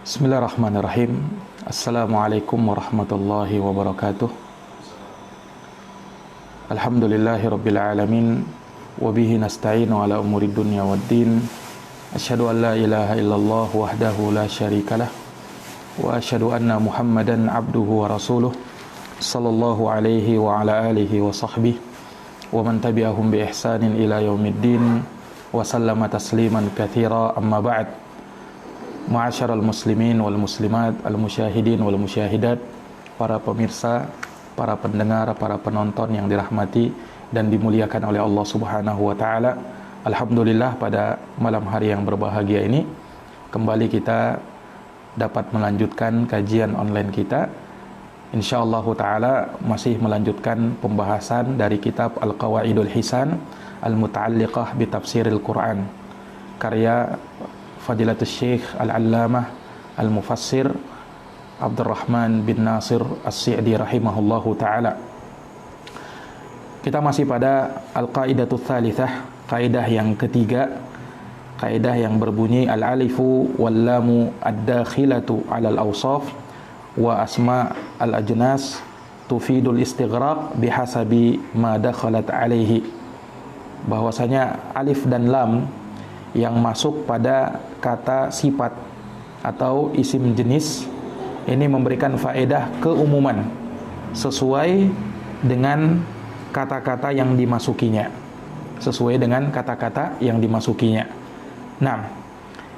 Bismillahirrahmanirrahim. Assalamualaikum warahmatullahi wabarakatuh. Alhamdulillahi rabbil alamin. Wabihi nasta'inu ala umurid dunya waddin. Asyhadu an la ilaha illallah wahdahu la syarikalah. Wa asyhadu anna Muhammadan abduhu wa rasuluh. Sallallahu alaihi wa ala alihi wa sahbihi wa man tabi'ahum bi ihsanin ila yaumiddin. Wa sallama tasliman katsira, amma ba'd. Ma'asyaral muslimin wal muslimat, al musyahidin wal musyahidat, para pemirsa, para pendengar, para penonton yang dirahmati dan dimuliakan oleh Allah Subhanahu wa taala. Alhamdulillah, pada malam hari yang berbahagia ini kembali kita dapat melanjutkan kajian online kita. Insyaallah taala masih melanjutkan pembahasan dari kitab Al-Qawaidul Hisan Al-Muta'alliqah bi Tafsiril Quran, karya Fadilatul Syekh Al-Allamah Al-Mufassir Abdurrahman bin Nasir As-Sa'di rahimahullahu ta'ala. Kita masih pada Al-Qaidatul Thalithah, kaidah yang ketiga, kaidah yang berbunyi al-alifu wal-lamu ad-dakhilatu alal awsaf wa asma al-ajnas tufidul istighraq bihasabi ma dakhalat alaihi. Bahwasanya alif dan lam yang masuk pada kata sifat atau isim jenis ini memberikan faedah keumuman sesuai dengan kata-kata yang dimasukinya, sesuai dengan kata-kata yang dimasukinya. Nah,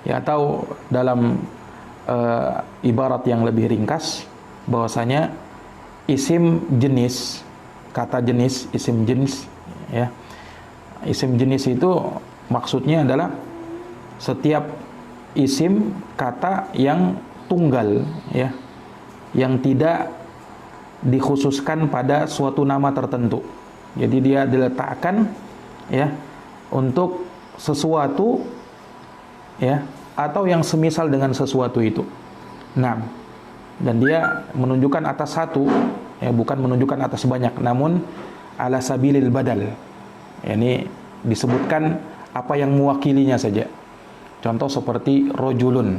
ya, atau dalam ibarat yang lebih ringkas, bahwasanya isim jenis, kata jenis, isim jenis, ya, isim jenis itu maksudnya adalah setiap isim kata yang tunggal, ya, yang tidak dikhususkan pada suatu nama tertentu. Jadi dia diletakkan, ya, untuk sesuatu, ya, atau yang semisal dengan sesuatu itu. Nah, dan dia menunjukkan atas satu, ya, bukan menunjukkan atas banyak, namun ala sabilil badal. Ya, ini disebutkan apa yang mewakilinya saja. Contoh seperti rojulun,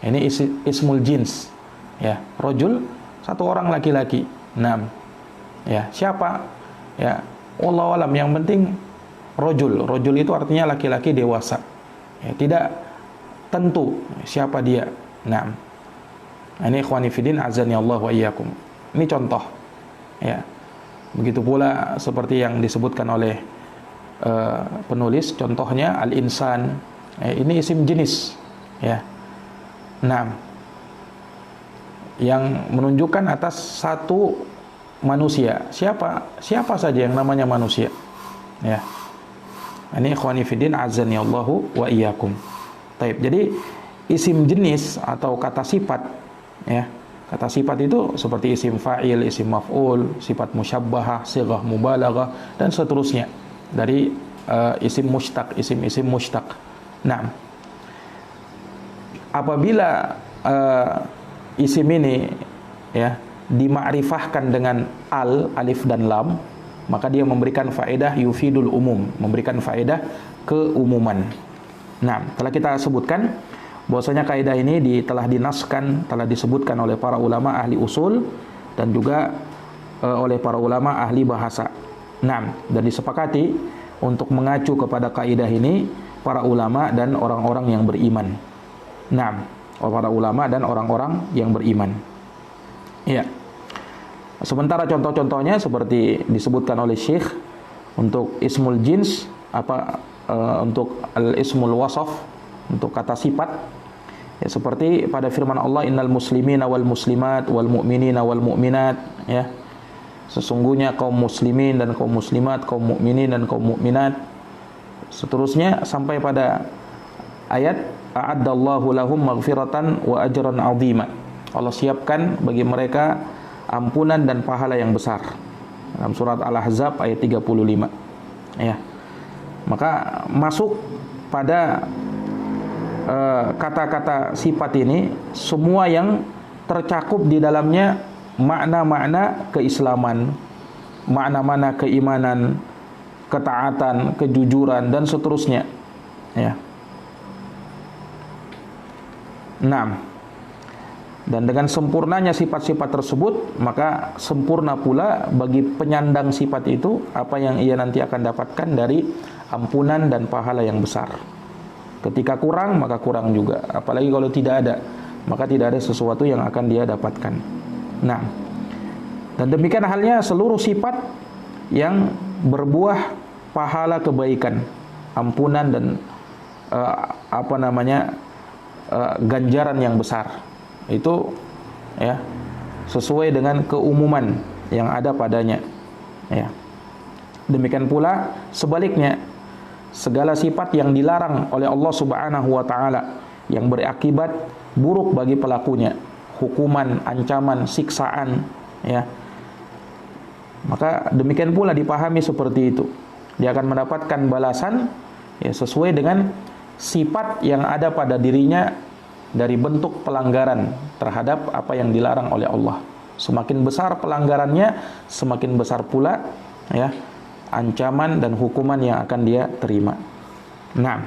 ini ismul jins, ya, rojul, satu orang laki-laki. Nah, ya, siapa? Ya, wallahu alam, yang penting rojul. Rojul itu artinya laki-laki dewasa, ya, tidak tentu siapa dia. Nah, ini ikhwani fiddin azani Allah wa iyyakum. Ini contoh, ya. Begitu pula seperti yang disebutkan oleh penulis, contohnya al-insan, ini isim jenis, ya. Nah, yang menunjukkan atas satu manusia. Siapa saja yang namanya manusia, ya. Ini ikhwani fiddin azani Allahu wa iyyakum. Taib. Jadi isim jenis atau kata sifat, ya. Kata sifat itu seperti isim fa'il, isim maf'ul, sifat musyabbahah, sighah mubalaghah, dan seterusnya. Dari isim mushtaq, isim-isim mushtaq. Nah, apabila isim ini, ya, dimakrifahkan dengan alif dan lam, maka dia memberikan faedah yufidul umum, memberikan faedah keumuman. Nah, telah kita sebutkan bahwasanya kaidah ini telah dinaskan, telah disebutkan oleh para ulama ahli usul dan juga oleh para ulama ahli bahasa. Nah, dan disepakati untuk mengacu kepada kaidah ini para ulama dan orang-orang yang beriman. Nah, para ulama dan orang-orang yang beriman. Ya. Sementara contoh-contohnya seperti disebutkan oleh Syekh untuk ismul jins, untuk al-ismul wasaf, untuk kata sifat, ya, seperti pada firman Allah, innal muslimina wal muslimat wal mu'minina wal mu'minat, ya. Sesungguhnya kaum muslimin dan kaum muslimat, kaum mukminin dan kaum mukminat, seterusnya sampai pada ayat a'addallahu lahum maghfiratan wa ajran 'azima. Allah siapkan bagi mereka ampunan dan pahala yang besar. Dalam surat Al-Ahzab ayat 35. Ya. Maka masuk pada kata-kata sifat ini semua yang tercakup di dalamnya makna-makna keislaman, makna-makna keimanan, ketaatan, kejujuran, dan seterusnya, ya. 6. Dan dengan sempurnanya sifat-sifat tersebut, maka sempurna pula bagi penyandang sifat itu apa yang ia nanti akan dapatkan dari ampunan dan pahala yang besar. Ketika kurang, maka kurang juga. Apalagi kalau tidak ada, maka tidak ada sesuatu yang akan dia dapatkan. Nah, dan demikian halnya seluruh sifat yang berbuah pahala kebaikan, ampunan dan ganjaran yang besar. Itu ya sesuai dengan keumuman yang ada padanya. Ya. Demikian pula sebaliknya, segala sifat yang dilarang oleh Allah Subhanahu wa taala yang berakibat buruk bagi pelakunya, hukuman, ancaman, siksaan, ya. Maka demikian pula dipahami seperti itu. Dia akan mendapatkan balasan ya sesuai dengan sifat yang ada pada dirinya dari bentuk pelanggaran terhadap apa yang dilarang oleh Allah. Semakin besar pelanggarannya, semakin besar pula ya ancaman dan hukuman yang akan dia terima. Nah,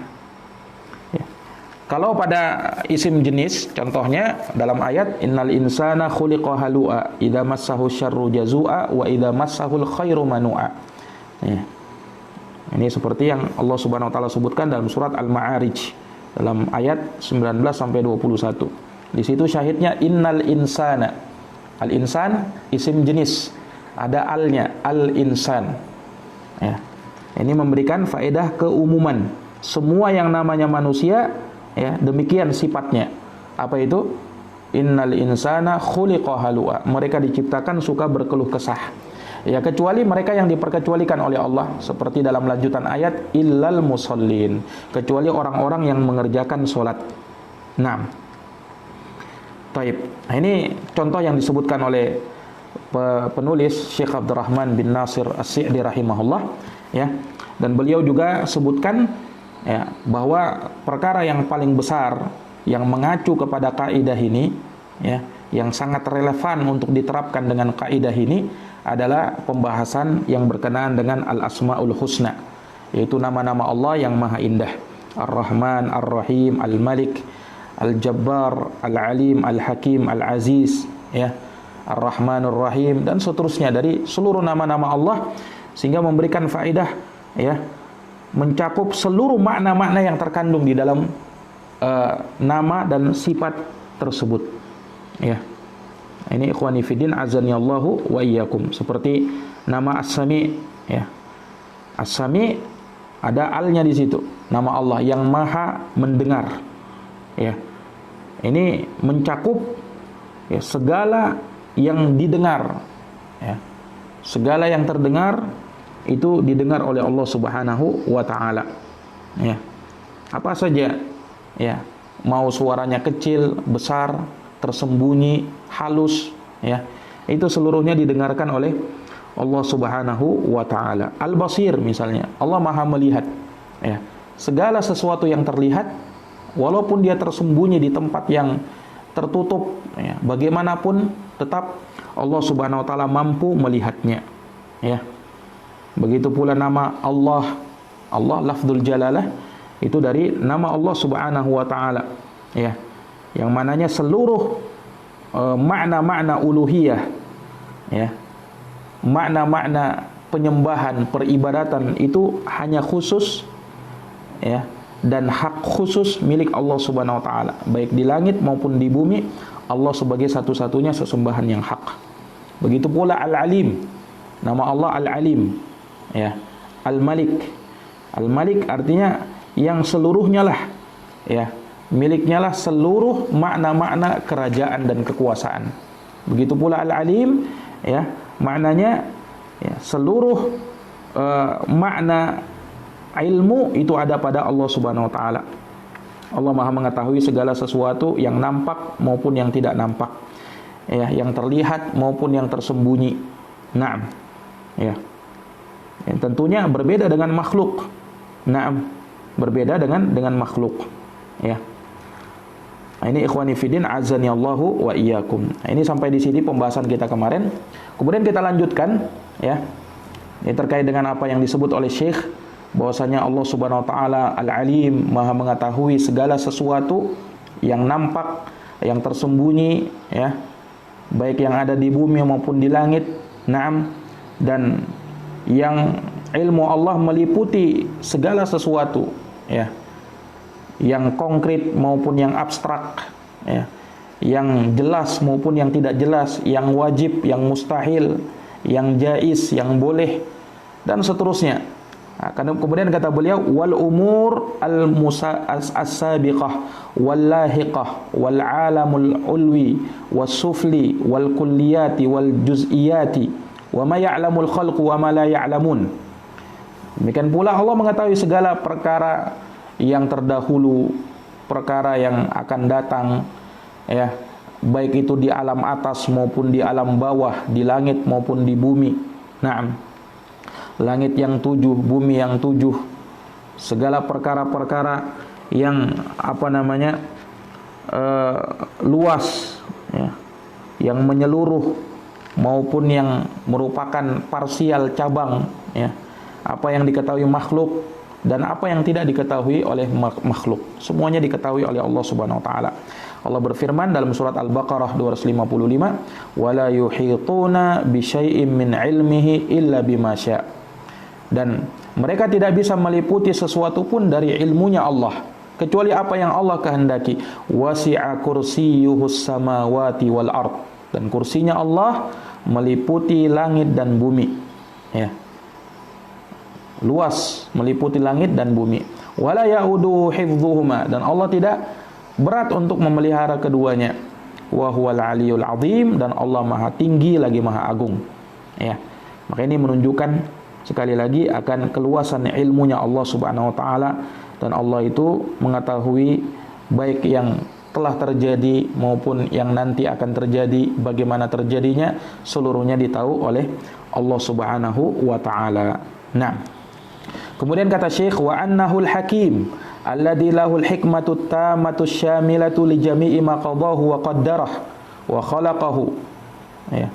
ya. Kalau pada isim jenis, contohnya dalam ayat innal insana khuliqa halu'a idza massahu syarru jazua wa idza massahul khairu manu'a. Ya. Ini seperti yang Allah Subhanahu wa taala sebutkan dalam surat Al-Ma'arij dalam ayat 19 sampai 21. Di situ syahidnya innal insana. Al-insan isim jenis. Ada alnya, al-insan. Ya. Ini memberikan faedah keumuman. Semua yang namanya manusia ya, demikian sifatnya. Apa itu? Innal insana khuliqa halu'a. Mereka diciptakan suka berkeluh kesah. Ya, kecuali mereka yang diperkecualikan oleh Allah, seperti dalam lanjutan ayat illal musallin, kecuali orang-orang yang mengerjakan sholat. Nah, taib. Nah, ini contoh yang disebutkan oleh penulis Syekh Abdurrahman bin Nasir As-Sa'di rahimahullah, ya. Dan beliau juga sebutkan ya bahwa perkara yang paling besar yang mengacu kepada kaidah ini, ya, yang sangat relevan untuk diterapkan dengan kaidah ini adalah pembahasan yang berkenaan dengan Al-Asma'ul Husna, yaitu nama-nama Allah yang maha indah. Ar-Rahman, Ar-Rahim, Al-Malik, Al-Jabbar, Al-Alim, Al-Hakim, Al-Aziz, ya, Ar-Rahmanur Rahim, dan seterusnya dari seluruh nama-nama Allah, sehingga memberikan faedah ya, mencakup seluruh makna-makna yang terkandung di dalam nama dan sifat tersebut. Ya. Ini ikhwani fiddin azanillahu wa iyyakum. Seperti nama As-Sami, ya. As-Sami ada alnya di situ. Nama Allah yang maha mendengar. Ya. Ini mencakup ya, segala yang didengar. Ya. Segala yang terdengar itu didengar oleh Allah Subhanahu wa taala. Ya. Apa saja, ya. Mau suaranya kecil, besar, tersembunyi, halus, ya, itu seluruhnya didengarkan oleh Allah Subhanahu wa taala. Al-Basir misalnya, Allah maha melihat, ya. Segala sesuatu yang terlihat walaupun dia tersembunyi di tempat yang tertutup, ya, bagaimanapun tetap Allah Subhanahu wa taala mampu melihatnya, ya. Begitu pula nama Allah, lafdzul jalalah itu dari nama Allah Subhanahu wa taala, ya. Yang mananya seluruh makna-makna uluhiyah, ya, makna-makna penyembahan, peribadatan itu hanya khusus, ya, dan hak khusus milik Allah Subhanahu wa taala, baik di langit maupun di bumi. Allah sebagai satu-satunya sesembahan yang hak. Begitu pula Al-Alim, nama Allah Al-Alim, ya. Al-Malik, Al-Malik artinya yang seluruhnya lah, ya, miliknya lah seluruh makna-makna kerajaan dan kekuasaan. Begitu pula Al-Alim, ya, maknanya ya, seluruh makna ilmu itu ada pada Allah Subhanahu wa taala. Allah Maha mengetahui segala sesuatu yang nampak maupun yang tidak nampak, ya, yang terlihat maupun yang tersembunyi. Naam. Ya. Yang tentunya berbeda dengan makhluk. Naam. Berbeda dengan makhluk. Ya. Nah, ini ikhwani fiddin azanillahu wa iyyakum. Nah, ini sampai di sini pembahasan kita kemarin. Kemudian kita lanjutkan, ya. Ini terkait dengan apa yang disebut oleh Syekh, bahwasanya Allah Subhanahu wa taala Al-Alim, Maha mengetahui segala sesuatu yang nampak yang tersembunyi, ya, baik yang ada di bumi maupun di langit. Naam. Dan yang ilmu Allah meliputi segala sesuatu, ya, yang konkret maupun yang abstrak, ya, yang jelas maupun yang tidak jelas, yang wajib, yang mustahil, yang jaiz, yang boleh, dan seterusnya. Nah, kemudian kata beliau, wal umur as-sabiqah wal lahiqah wal alamul ulwi was sufli wal kulliyati wal juz'iyati wa ma ya'lamul khalqu wa ma la ya'lamun. Demikian pula Allah mengetahui segala perkara yang terdahulu, perkara yang akan datang, ya, baik itu di alam atas maupun di alam bawah, di langit maupun di bumi. Naam. Langit yang 7, bumi yang 7, segala perkara-perkara yang luas, ya, yang menyeluruh maupun yang merupakan parsial cabang, ya, apa yang diketahui makhluk dan apa yang tidak diketahui oleh makhluk, semuanya diketahui oleh Allah Subhanahu wa taala. Allah berfirman dalam surat Al-Baqarah 255, wala yuhituna bi syai'in min ilmihi illa bima syaa. Dan mereka tidak bisa meliputi sesuatu pun dari ilmunya Allah kecuali apa yang Allah kehendaki. Wasi'a kursiyyuhus samawati wal ard. Dan kursinya Allah meliputi langit dan bumi, ya, luas, meliputi langit dan bumi. Wala ya'uduhu hifdhuhuma. Dan Allah tidak berat untuk memelihara keduanya. Wa huwal aliyul azim. Dan Allah maha tinggi lagi maha agung, ya. Maka ini menunjukkan sekali lagi akan keluasan ilmunya Allah Subhanahu wa taala, dan Allah itu mengetahui baik yang telah terjadi maupun yang nanti akan terjadi, bagaimana terjadinya, seluruhnya ditahu oleh Allah Subhanahu wa taala. Nah, kemudian kata Syekh, wa annahul hakim alladzi lahul hikmatut tammatu syamilatu li jami'i ma qadahu wa qaddarah wa khalaqahu, ya,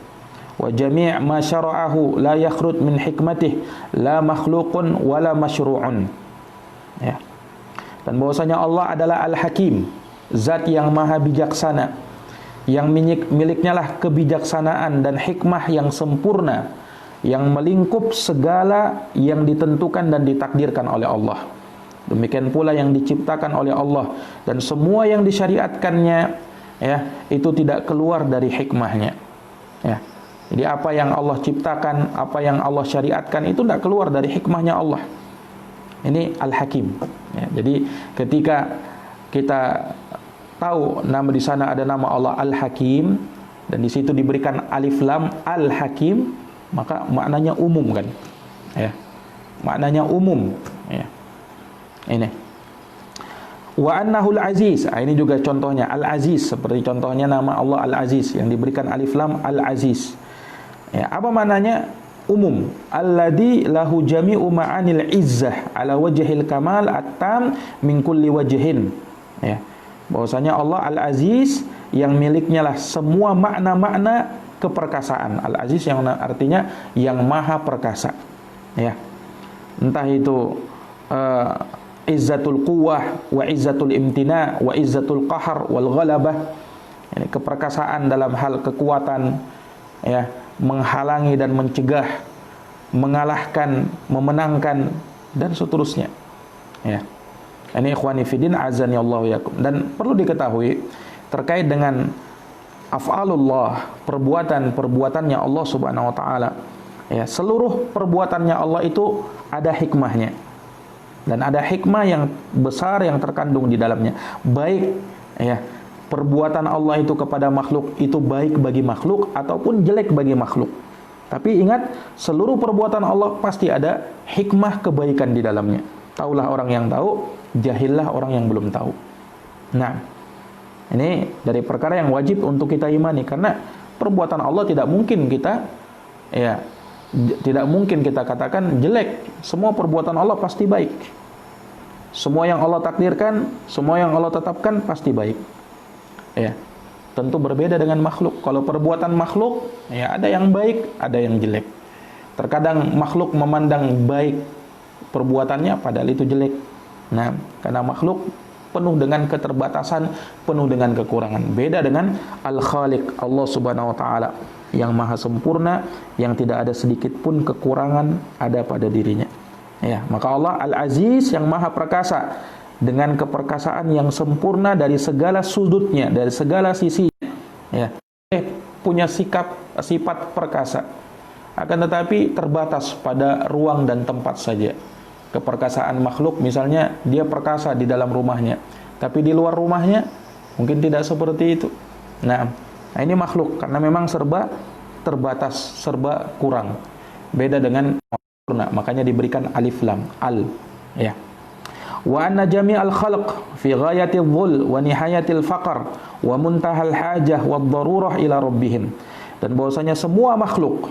wa jami' ma syara'ahu la yakhrut min hikmatih la makhluqun wala masyru'un, ya. Dan bahwasanya Allah adalah Al-Hakim, zat yang maha bijaksana, yang miliknya lah kebijaksanaan dan hikmah yang sempurna, yang melingkup segala yang ditentukan dan ditakdirkan oleh Allah. Demikian pula yang diciptakan oleh Allah, dan semua yang disyariatkannya, ya, itu tidak keluar dari hikmahnya, ya. Jadi apa yang Allah ciptakan, apa yang Allah syariatkan itu tidak keluar dari hikmahnya Allah. Ini Al-Hakim, ya. Jadi ketika kita tahu nama di sana ada nama Allah Al-Hakim, dan di situ diberikan alif lam Al-Hakim, maka maknanya umum, kan, ya. Maknanya umum, ya. Ini wa annahul aziz. Ini juga contohnya Al-Aziz, seperti contohnya nama Allah Al-Aziz yang diberikan alif lam Al-Aziz. Ya, apa maknanya? Umum. Alladzi lahu jami'u ma'anil izzah ala wajhil kamal at-tam min kulli wajhin. Ya. Bahwasanya Allah Al-Aziz yang miliknya lah semua makna-makna keperkasaan. Al-Aziz yang artinya yang maha perkasa. Ya. Entah itu izzatul quwwah wa izzatul imtina wa izzatul qahar wal ghalabah. Ini keperkasaan dalam hal kekuatan, ya, menghalangi dan mencegah, mengalahkan, memenangkan, dan seterusnya, ya. Ini ikhwani fiddin azani Allah yakum. Dan perlu diketahui terkait dengan af'alullah, perbuatannya Allah Subhanahu wa taala, ya, seluruh perbuatannya Allah itu ada hikmahnya, dan ada hikmah yang besar yang terkandung di dalamnya. Baik, ya, perbuatan Allah itu kepada makhluk itu baik bagi makhluk ataupun jelek bagi makhluk. Tapi ingat, seluruh perbuatan Allah pasti ada hikmah kebaikan di dalamnya. Taulah orang yang tahu, jahillah orang yang belum tahu. Nah, ini dari perkara yang wajib untuk kita imani, karena perbuatan Allah tidak mungkin kita, ya, tidak mungkin kita katakan jelek. Semua perbuatan Allah pasti baik. Semua yang Allah takdirkan, semua yang Allah tetapkan pasti baik. Ya, tentu berbeda dengan makhluk. Kalau perbuatan makhluk, ya, ada yang baik, ada yang jelek. Terkadang makhluk memandang baik perbuatannya padahal itu jelek. Nah, karena makhluk penuh dengan keterbatasan, penuh dengan kekurangan. Beda dengan Al-Khaliq, Allah Subhanahu wa taala yang maha sempurna, yang tidak ada sedikit pun kekurangan ada pada dirinya. Ya, maka Allah Al-Aziz yang maha perkasa dengan keperkasaan yang sempurna dari segala sudutnya, dari segala sisinya. Ya, punya sifat perkasa. Akan tetapi terbatas pada ruang dan tempat saja. Keperkasaan makhluk misalnya dia perkasa di dalam rumahnya, tapi di luar rumahnya mungkin tidak seperti itu. Nah, ini makhluk karena memang serba terbatas, serba kurang. Beda dengan sempurna, makanya diberikan alif lam, al, ya. Wa anna jami'al khalq fi ghayatil dhul wa nihayatil faqr wa muntahal hajah wad darurah ila rabbihim. Dan bahwasanya semua makhluk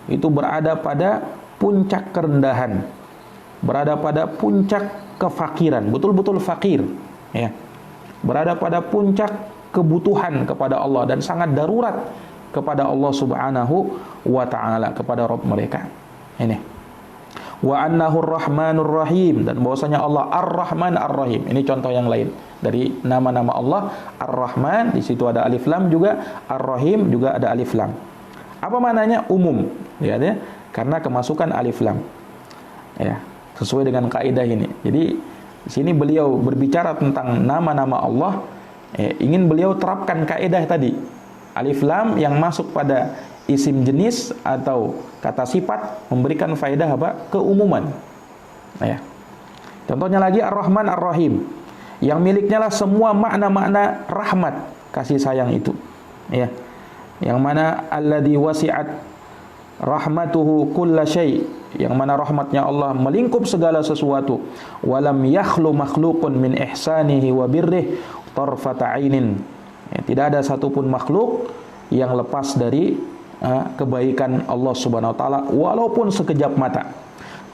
itu berada pada puncak kerendahan, berada pada puncak kefakiran, betul-betul fakir, ya. Berada pada puncak kebutuhan kepada Allah dan sangat darurat kepada Allah Subhanahu wa taala, kepada Rabb mereka. Ini. Wa annahu ar-Rahmanur Rahim, dan bahwasanya Allah Ar-Rahman Ar-Rahim. Ini contoh yang lain dari nama-nama Allah. Ar-Rahman di situ ada alif lam juga, Ar-Rahim juga ada alif lam. Apa maknanya? Umum, ya, karena kemasukan alif lam. Ya, sesuai dengan kaidah ini. Jadi di sini beliau berbicara tentang nama-nama Allah, ingin beliau terapkan kaidah tadi. Alif lam yang masuk pada isim jenis atau kata sifat memberikan faedah apa? Keumuman. Nah, ya. Contohnya lagi Ar-Rahman Ar-Rahim, yang miliknya lah semua makna-makna rahmat, kasih sayang itu. Ya. Yang mana alladzi wasi'at rahmatuhu kulla syai', yang mana rahmatnya Allah melingkup segala sesuatu. Walam yakhlu makhluqun min ihsanihi wa birrihi tarfata 'ainin. Ya, tidak ada satupun makhluk yang lepas dari kebaikan Allah Subhanahu wa taala walaupun sekejap mata.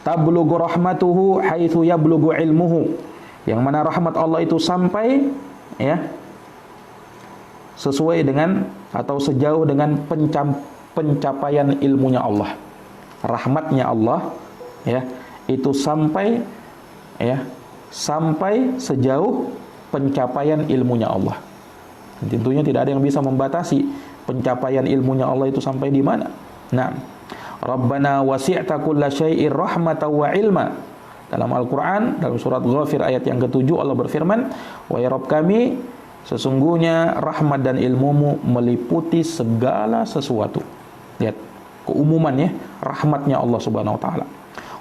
Tablughu rahmatuhu haitsu yablughu ilmuhu, yang mana rahmat Allah itu sampai, ya, sesuai dengan atau sejauh dengan pencapaian ilmunya Allah. Rahmatnya Allah, ya, itu sampai, ya, sampai sejauh pencapaian ilmunya Allah. Tentunya tidak ada yang bisa membatasi pencapaian ilmunya Allah itu sampai di mana. Nah, Rabbana wasi'ta kulla syai'ir rahmatan wa ilma. Dalam Al-Quran, dalam surat Ghafir ayat yang ke-7, Allah berfirman, wahai Rabb kami, sesungguhnya rahmat dan ilmumu meliputi segala sesuatu. Lihat keumumannya, rahmatnya Allah Subhanahu wa taala.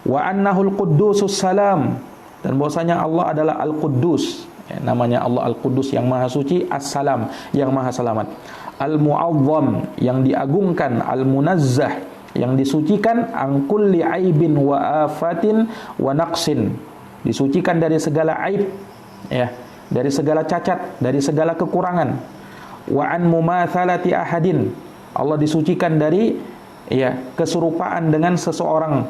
Wa annahul quddusus salam, dan bahwasanya Allah adalah Al-Quddus. Namanya Allah Al-Quddus, yang maha suci, As-Salam, yang maha selamat. Al-Mu'azzam, yang diagungkan, Al-Munazzah, yang disucikan, an kulli aibin wa afatin wa naqsin, disucikan dari segala aib, ya, dari segala cacat, dari segala kekurangan. Wa an mumatsalati ahadin, Allah disucikan dari, ya, keserupaan dengan seseorang,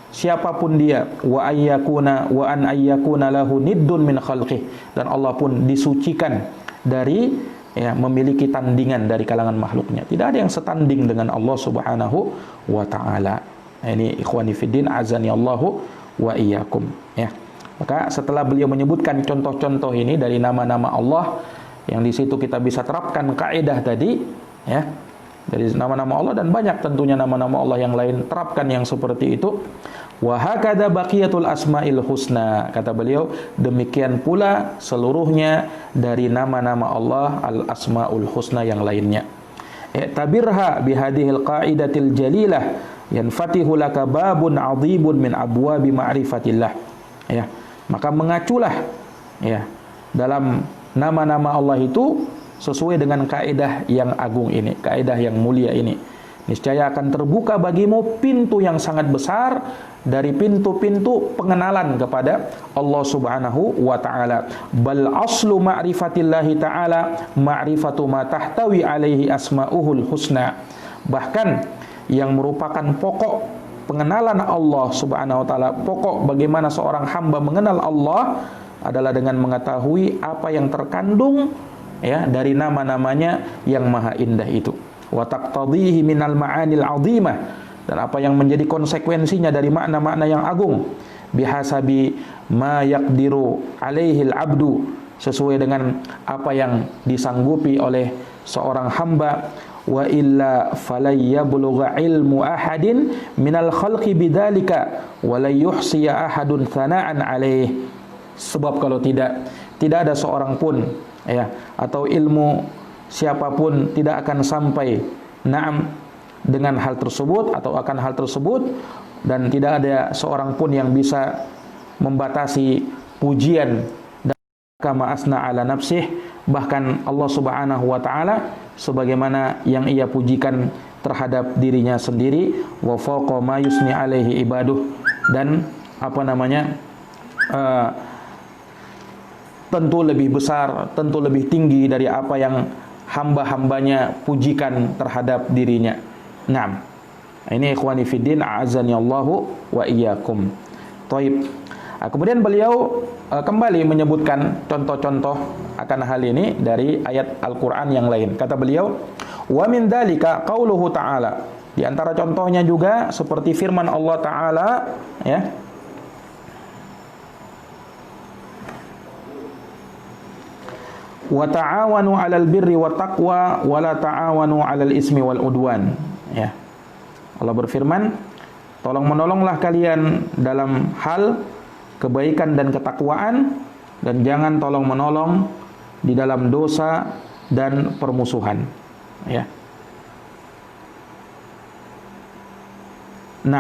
siapapun dia. Wa an ayyakuna lahu niddun min khalqih, dan Allah pun disucikan dari, ya, memiliki tandingan dari kalangan makhluknya. Tidak ada yang setanding dengan Allah Subhanahu wa taala. Ini ikhwani fiddin azani Allahu wa iyyakum, ya. Maka setelah beliau menyebutkan contoh-contoh ini dari nama-nama Allah, yang di situ kita bisa terapkan kaidah tadi, ya, dari nama-nama Allah, dan banyak tentunya nama-nama Allah yang lain, terapkan yang seperti itu. Wa hakadha baqiyatul asmaul husna, kata beliau, demikian pula seluruhnya dari nama-nama Allah al-asmaul husna yang lainnya. Tabirha bihadhil qaidatil jalilah yanfatihu laka babun 'adzimun min abwabi ma'rifatillah. Ya, maka mengaculah, ya, dalam nama-nama Allah itu sesuai dengan kaidah yang agung ini, kaidah yang mulia ini. Niscaya akan terbuka bagimu pintu yang sangat besar dari pintu-pintu pengenalan kepada Allah Subhanahu wa taala. Bal aslu ma'rifatillahi taala ma'rifatu ma tahtawi alaihi asma'uhul husna. Bahkan yang merupakan pokok pengenalan Allah Subhanahu wa taala, pokok bagaimana seorang hamba mengenal Allah adalah dengan mengetahui apa yang terkandung, ya, dari nama-namanya yang maha indah itu. Wa taqtadhihi minal ma'anil 'azimah, dan apa yang menjadi konsekuensinya dari makna-makna yang agung. Bihasabi ma yaqdiru alaihil abdu, sesuai dengan apa yang disanggupi oleh seorang hamba. Wa illa falayablugha ilmu ahadin minal khalqi bidzalika wa la yuhsiya ahadun thana'an alaih. Sebab kalau tidak ada seorang pun ya, atau ilmu siapapun tidak akan sampai dengan hal tersebut atau akan hal tersebut, dan tidak ada seorang pun yang bisa membatasi pujian dan kama asna ala nafsih, bahkan Allah Subhanahu wa taala sebagaimana yang ia pujikan terhadap dirinya sendiri. Wa faqa ma yusni alaihi ibaduh, dan tentu lebih besar, tentu lebih tinggi dari apa yang hamba-hambanya pujikan terhadap dirinya. Naam. Ini ikhwani fiddin, a'azzani Allahu wa iyyakum. Taib. Kemudian beliau kembali menyebutkan contoh-contoh akan hal ini dari ayat Al-Qur'an yang lain. Kata beliau, wa min dzalika qauluhu ta'ala. Di antara contohnya juga seperti firman Allah taala, ya. Wa ta'awanu 'alal birri wat taqwa wa la ta'awanu 'alal ismi wal udwan. Ya. Allah berfirman, tolong menolonglah kalian dalam hal kebaikan dan ketakwaan, dan jangan tolong menolong di dalam dosa dan permusuhan. Ya. 6.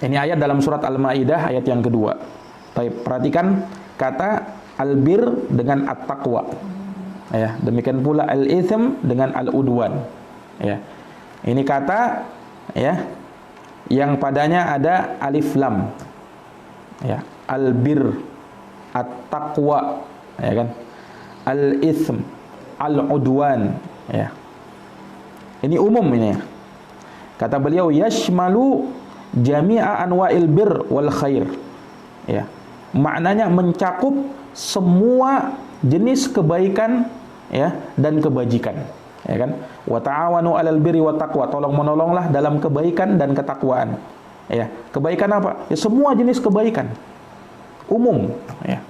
Ini ayat dalam surat Al-Maidah ayat yang kedua. Baik, perhatikan kata al-bir dengan at-taqwa. Ya, demikian pula al-itsm dengan al-udwan. Ya. Ini kata ya yang padanya ada alif lam. Ya, al-bir, at-taqwa, ya kan? Al-itsm, al-udwan, ya. Ini umum ini. Kata beliau yashmalu jami'a anwa'il bir wal khair. Ya. Maknanya mencakup semua jenis kebaikan ya dan kebajikan. Ya kan? Wa ta'awanu 'alal birri wat taqwa, tolong menolonglah dalam kebaikan dan ketakwaan. Ya, kebaikan apa? Ya, semua jenis kebaikan. Umum, ya.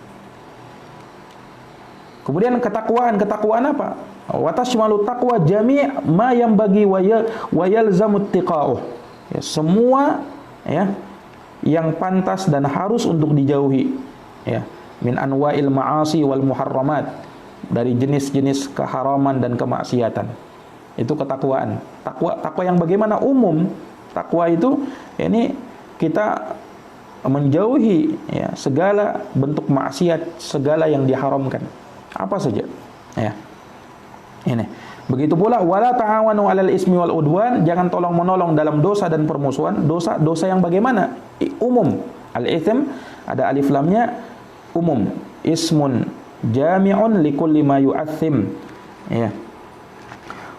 Kemudian ketakwaan apa? Wa tashmalu taqwa jami' ma yanbaghi wa yalzamu ittiqa'uh. Ya, semua ya yang pantas dan harus untuk dijauhi. Ya, min anwa'il ma'asi wal muharramat, dari jenis-jenis keharaman dan kemaksiatan. Itu ketakwaan. Takwa yang bagaimana? Umum. Takwa itu ini kita menjauhi ya segala bentuk maksiat, segala yang diharamkan. Apa saja. Ya. Ini. Begitu pula wala ta'awanu 'alal ismi wal udwan, jangan tolong menolong dalam dosa dan permusuhan. Dosa yang bagaimana? Umum. Al-itsm ada alif lamnya, umum. Ismun jami'un likulli ma yu'athim. Ya.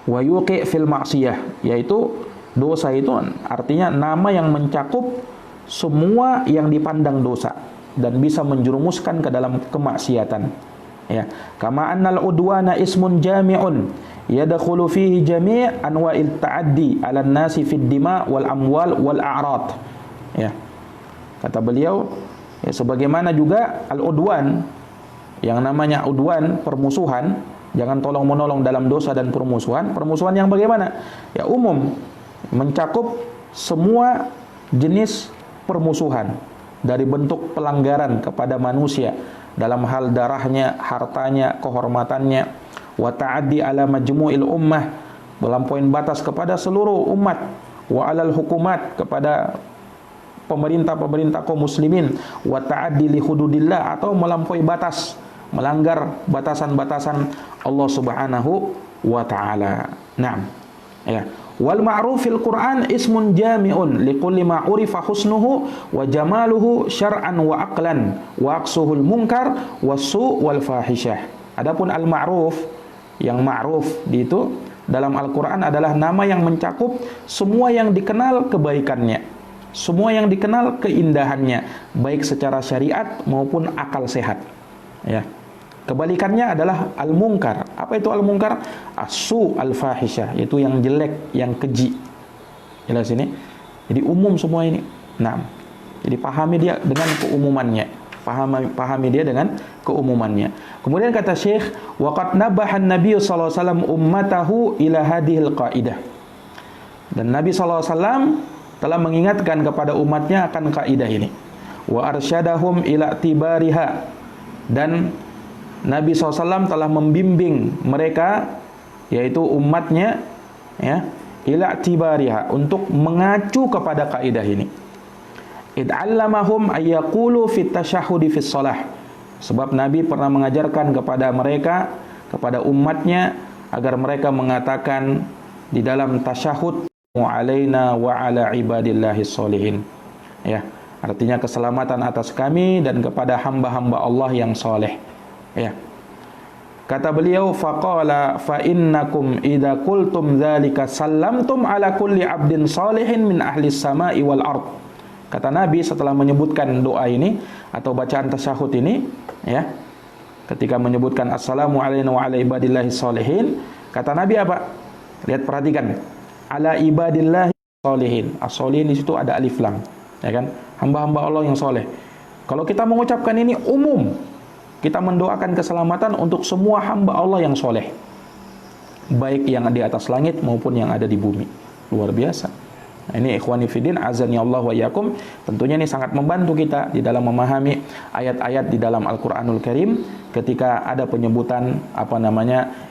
Wa yuqi' fil ma'siyah, yaitu dosa itu artinya nama yang mencakup semua yang dipandang dosa dan bisa menjerumuskan ke dalam kemaksiatan. Ya, kama annal udwana ismun jami'un yadkhulu fihi jami' anwa'il ta'addi 'alan nasi fid dima' wal amwal wal a'rad. Ya. Kata beliau, ya, sebagaimana juga al-udwan, yang namanya udwan, permusuhan, jangan tolong menolong dalam dosa dan permusuhan. Permusuhan yang bagaimana? Ya, umum, mencakup semua jenis permusuhan, dari bentuk pelanggaran kepada manusia dalam hal darahnya, hartanya, kehormatannya, wa ta'addi ala majmu'il ummah, melampaui batas kepada seluruh umat, wa alal hukumat, kepada pemerintah kaum muslimin, wa ta'addi li hududillah, atau melampaui batas, melanggar batasan-batasan Allah Subhanahu wa taala. Naam. Ya. Wal ma'ruf fil Qur'an ismun jami'un likulli ma urifa husnuhu wa jamaluhu syar'an wa aqlan wa aqsuhul munkar wasu' wal fahishah. Adapun al ma'ruf, yang ma'ruf itu dalam Al-Qur'an adalah nama yang mencakup semua yang dikenal kebaikannya, semua yang dikenal keindahannya, baik secara syariat maupun akal sehat. Ya. Kebalikannya adalah al-munkar. Apa itu al-munkar? As-su' al-fahisyah, yaitu yang jelek, yang keji. Jelas ini? Jadi umum semua ini. Nah, jadi pahami dia dengan keumumannya. pahami dia dengan keumumannya. Kemudian kata Syekh, waqad nabahan Nabi sallallahu alaihi wasallam ummatahu ila hadhil qaidah. Dan Nabi sallallahu alaihi wasallam telah mengingatkan kepada umatnya akan kaidah ini. Wa arsyadahum ila tibariha. Dan Nabi SAW telah membimbing mereka, yaitu umatnya, ya, ila tibariha, untuk mengacu kepada kaidah ini. Id'allamahum ayyaqulu fit tasyahhudi fis shalah. Sebab Nabi pernah mengajarkan kepada mereka, kepada umatnya, agar mereka mengatakan di dalam tasyahud, wa alaina wa ala ibadillahis sholihin. Ya, artinya keselamatan atas kami dan kepada hamba-hamba Allah yang soleh. Ya. Kata beliau, faqala fa innakum idza qultum dzalika sallamtum ala kulli 'abdin salihin min ahli samai wal ard. Kata Nabi setelah menyebutkan doa ini atau bacaan tasyahud ini, ya. Ketika menyebutkan assalamu alayna wa ala ibadillahis sholihin, kata Nabi apa? Lihat, perhatikan. Ala ibadillahis sholihin. As-sholihin di situ ada alif lam, ya kan? Hamba-hamba Allah yang soleh. Kalau kita mengucapkan ini umum, kita mendoakan keselamatan untuk semua hamba Allah yang soleh, baik yang di atas langit maupun yang ada di bumi. Luar biasa. Nah, ini ikhwani fiddin, azani Allah wa iyyakum. Tentunya ini sangat membantu kita di dalam memahami ayat-ayat di dalam Al-Qur'anul Karim ketika ada penyebutan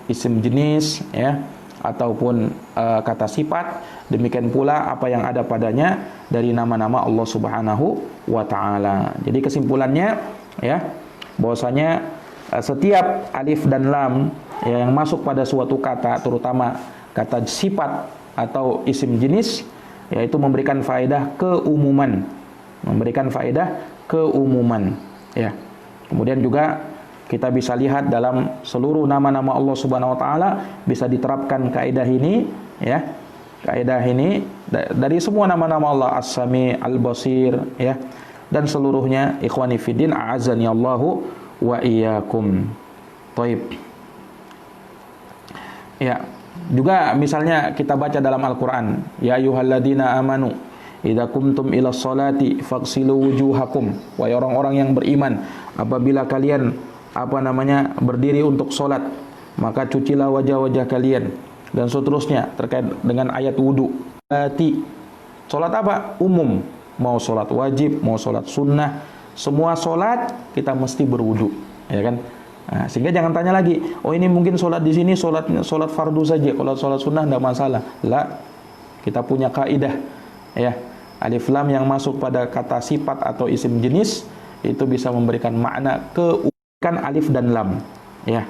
isim jenis, ya, ataupun kata sifat. Demikian pula apa yang ada padanya dari nama-nama Allah Subhanahu wa taala. Jadi kesimpulannya, ya, bahwasanya setiap alif dan lam, ya, yang masuk pada suatu kata, terutama kata sifat atau isim jenis, yaitu memberikan faedah keumuman, ya. Kemudian juga kita bisa lihat dalam seluruh nama-nama Allah Subhanahu wa taala bisa diterapkan kaidah ini, ya. Kaidah ini dari semua nama-nama Allah, As-Sami, Al-Basir, ya, dan seluruhnya. Ikhwani fiddin, a'azzani Allahu wa iyyakum. Taib. Ya, juga misalnya kita baca dalam Al-Qur'an, ya ayyuhalladzina amanu idza kumtum ila sholati faghsilu wujuhakum. Wahai orang-orang yang beriman, apabila kalian berdiri untuk salat, maka cucilah wajah-wajah kalian, dan seterusnya terkait dengan ayat wudu. Salat apa? Umum. Mau salat wajib, mau salat sunnah, semua salat kita mesti berwudu, ya kan? Nah, sehingga jangan tanya lagi, oh ini mungkin salat di sini salat fardu saja, kalau salat sunnah tidak masalah. La, kita punya kaidah, ya. Alif lam yang masuk pada kata sifat atau isim jenis itu bisa memberikan makna keumuman alif dan lam, ya.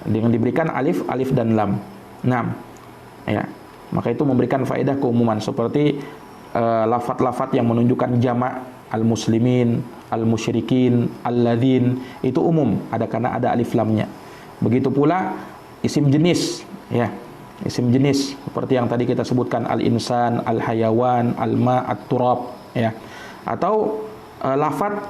Dengan diberikan alif dan lam. Nah, ya. Maka itu memberikan faedah keumuman seperti lafat-lafat yang menunjukkan jamak, al-muslimin, al-musyrikin, al-ladzin, itu umum, karena ada alif lamnya. Begitu pula isim jenis, ya. Isim jenis seperti yang tadi kita sebutkan, al-insan, al-hayawan, al-ma, at-turab, ya. Atau lafat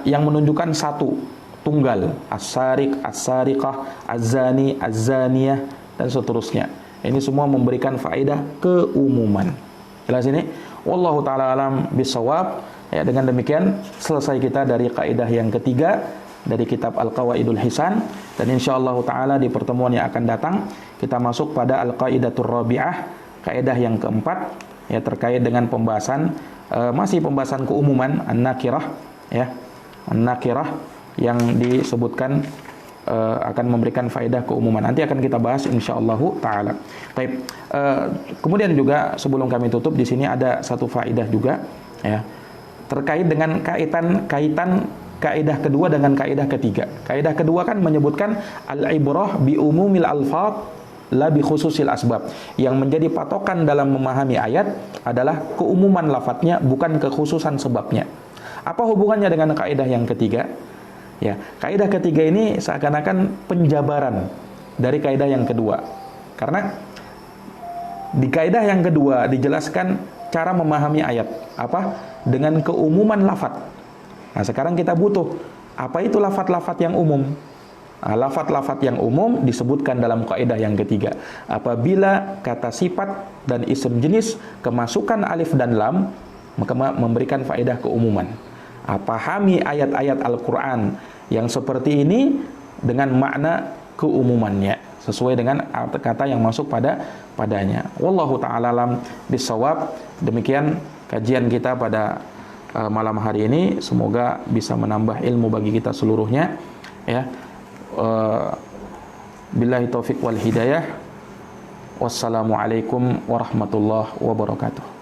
yang menunjukkan satu, tunggal, as-sariq, as-sariqah, az-zani, az-zaniyah, dan seterusnya. Ini semua memberikan faedah keumuman. Jelas ini? Wallahu ta'ala alam bisawab. Ya, dengan demikian selesai kita dari kaidah yang ketiga dari kitab Al-Qawaidul Hisan, dan insyaallah ta'ala di pertemuan yang akan datang kita masuk pada Al-Qaidatur Rabi'ah, kaidah yang keempat, ya, terkait dengan pembahasan masih pembahasan keumuman an-nakirah, ya. An-nakirah yang disebutkan akan memberikan faedah keumuman. Nanti akan kita bahas insyaallah taala. Baik. Kemudian juga sebelum kami tutup, di sini ada satu faedah juga, ya, terkait dengan kaitan kaidah kedua dengan kaidah ketiga. Kaidah kedua kan menyebutkan al-ibrah bi umumil alfaz la bi khususil asbab. Yang menjadi patokan dalam memahami ayat adalah keumuman lafadznya, bukan kekhususan sebabnya. Apa hubungannya dengan kaidah yang ketiga? Ya, kaidah ketiga ini seakan-akan penjabaran dari kaidah yang kedua. Karena di kaidah yang kedua dijelaskan cara memahami ayat, apa? Dengan keumuman lafaz. Nah, sekarang kita butuh apa itu lafaz-lafaz yang umum? Nah, lafaz-lafaz yang umum disebutkan dalam kaidah yang ketiga. Apabila kata sifat dan isim jenis kemasukan alif dan lam, maka memberikan faedah keumuman. Pahami ayat-ayat Al-Quran yang seperti ini dengan makna keumumannya, sesuai dengan kata yang masuk padanya. Wallahu ta'ala alam bisawab. Demikian kajian kita pada malam hari ini. Semoga bisa menambah ilmu bagi kita seluruhnya, ya. Billahi taufiq wal hidayah. Wassalamualaikum warahmatullahi wabarakatuh.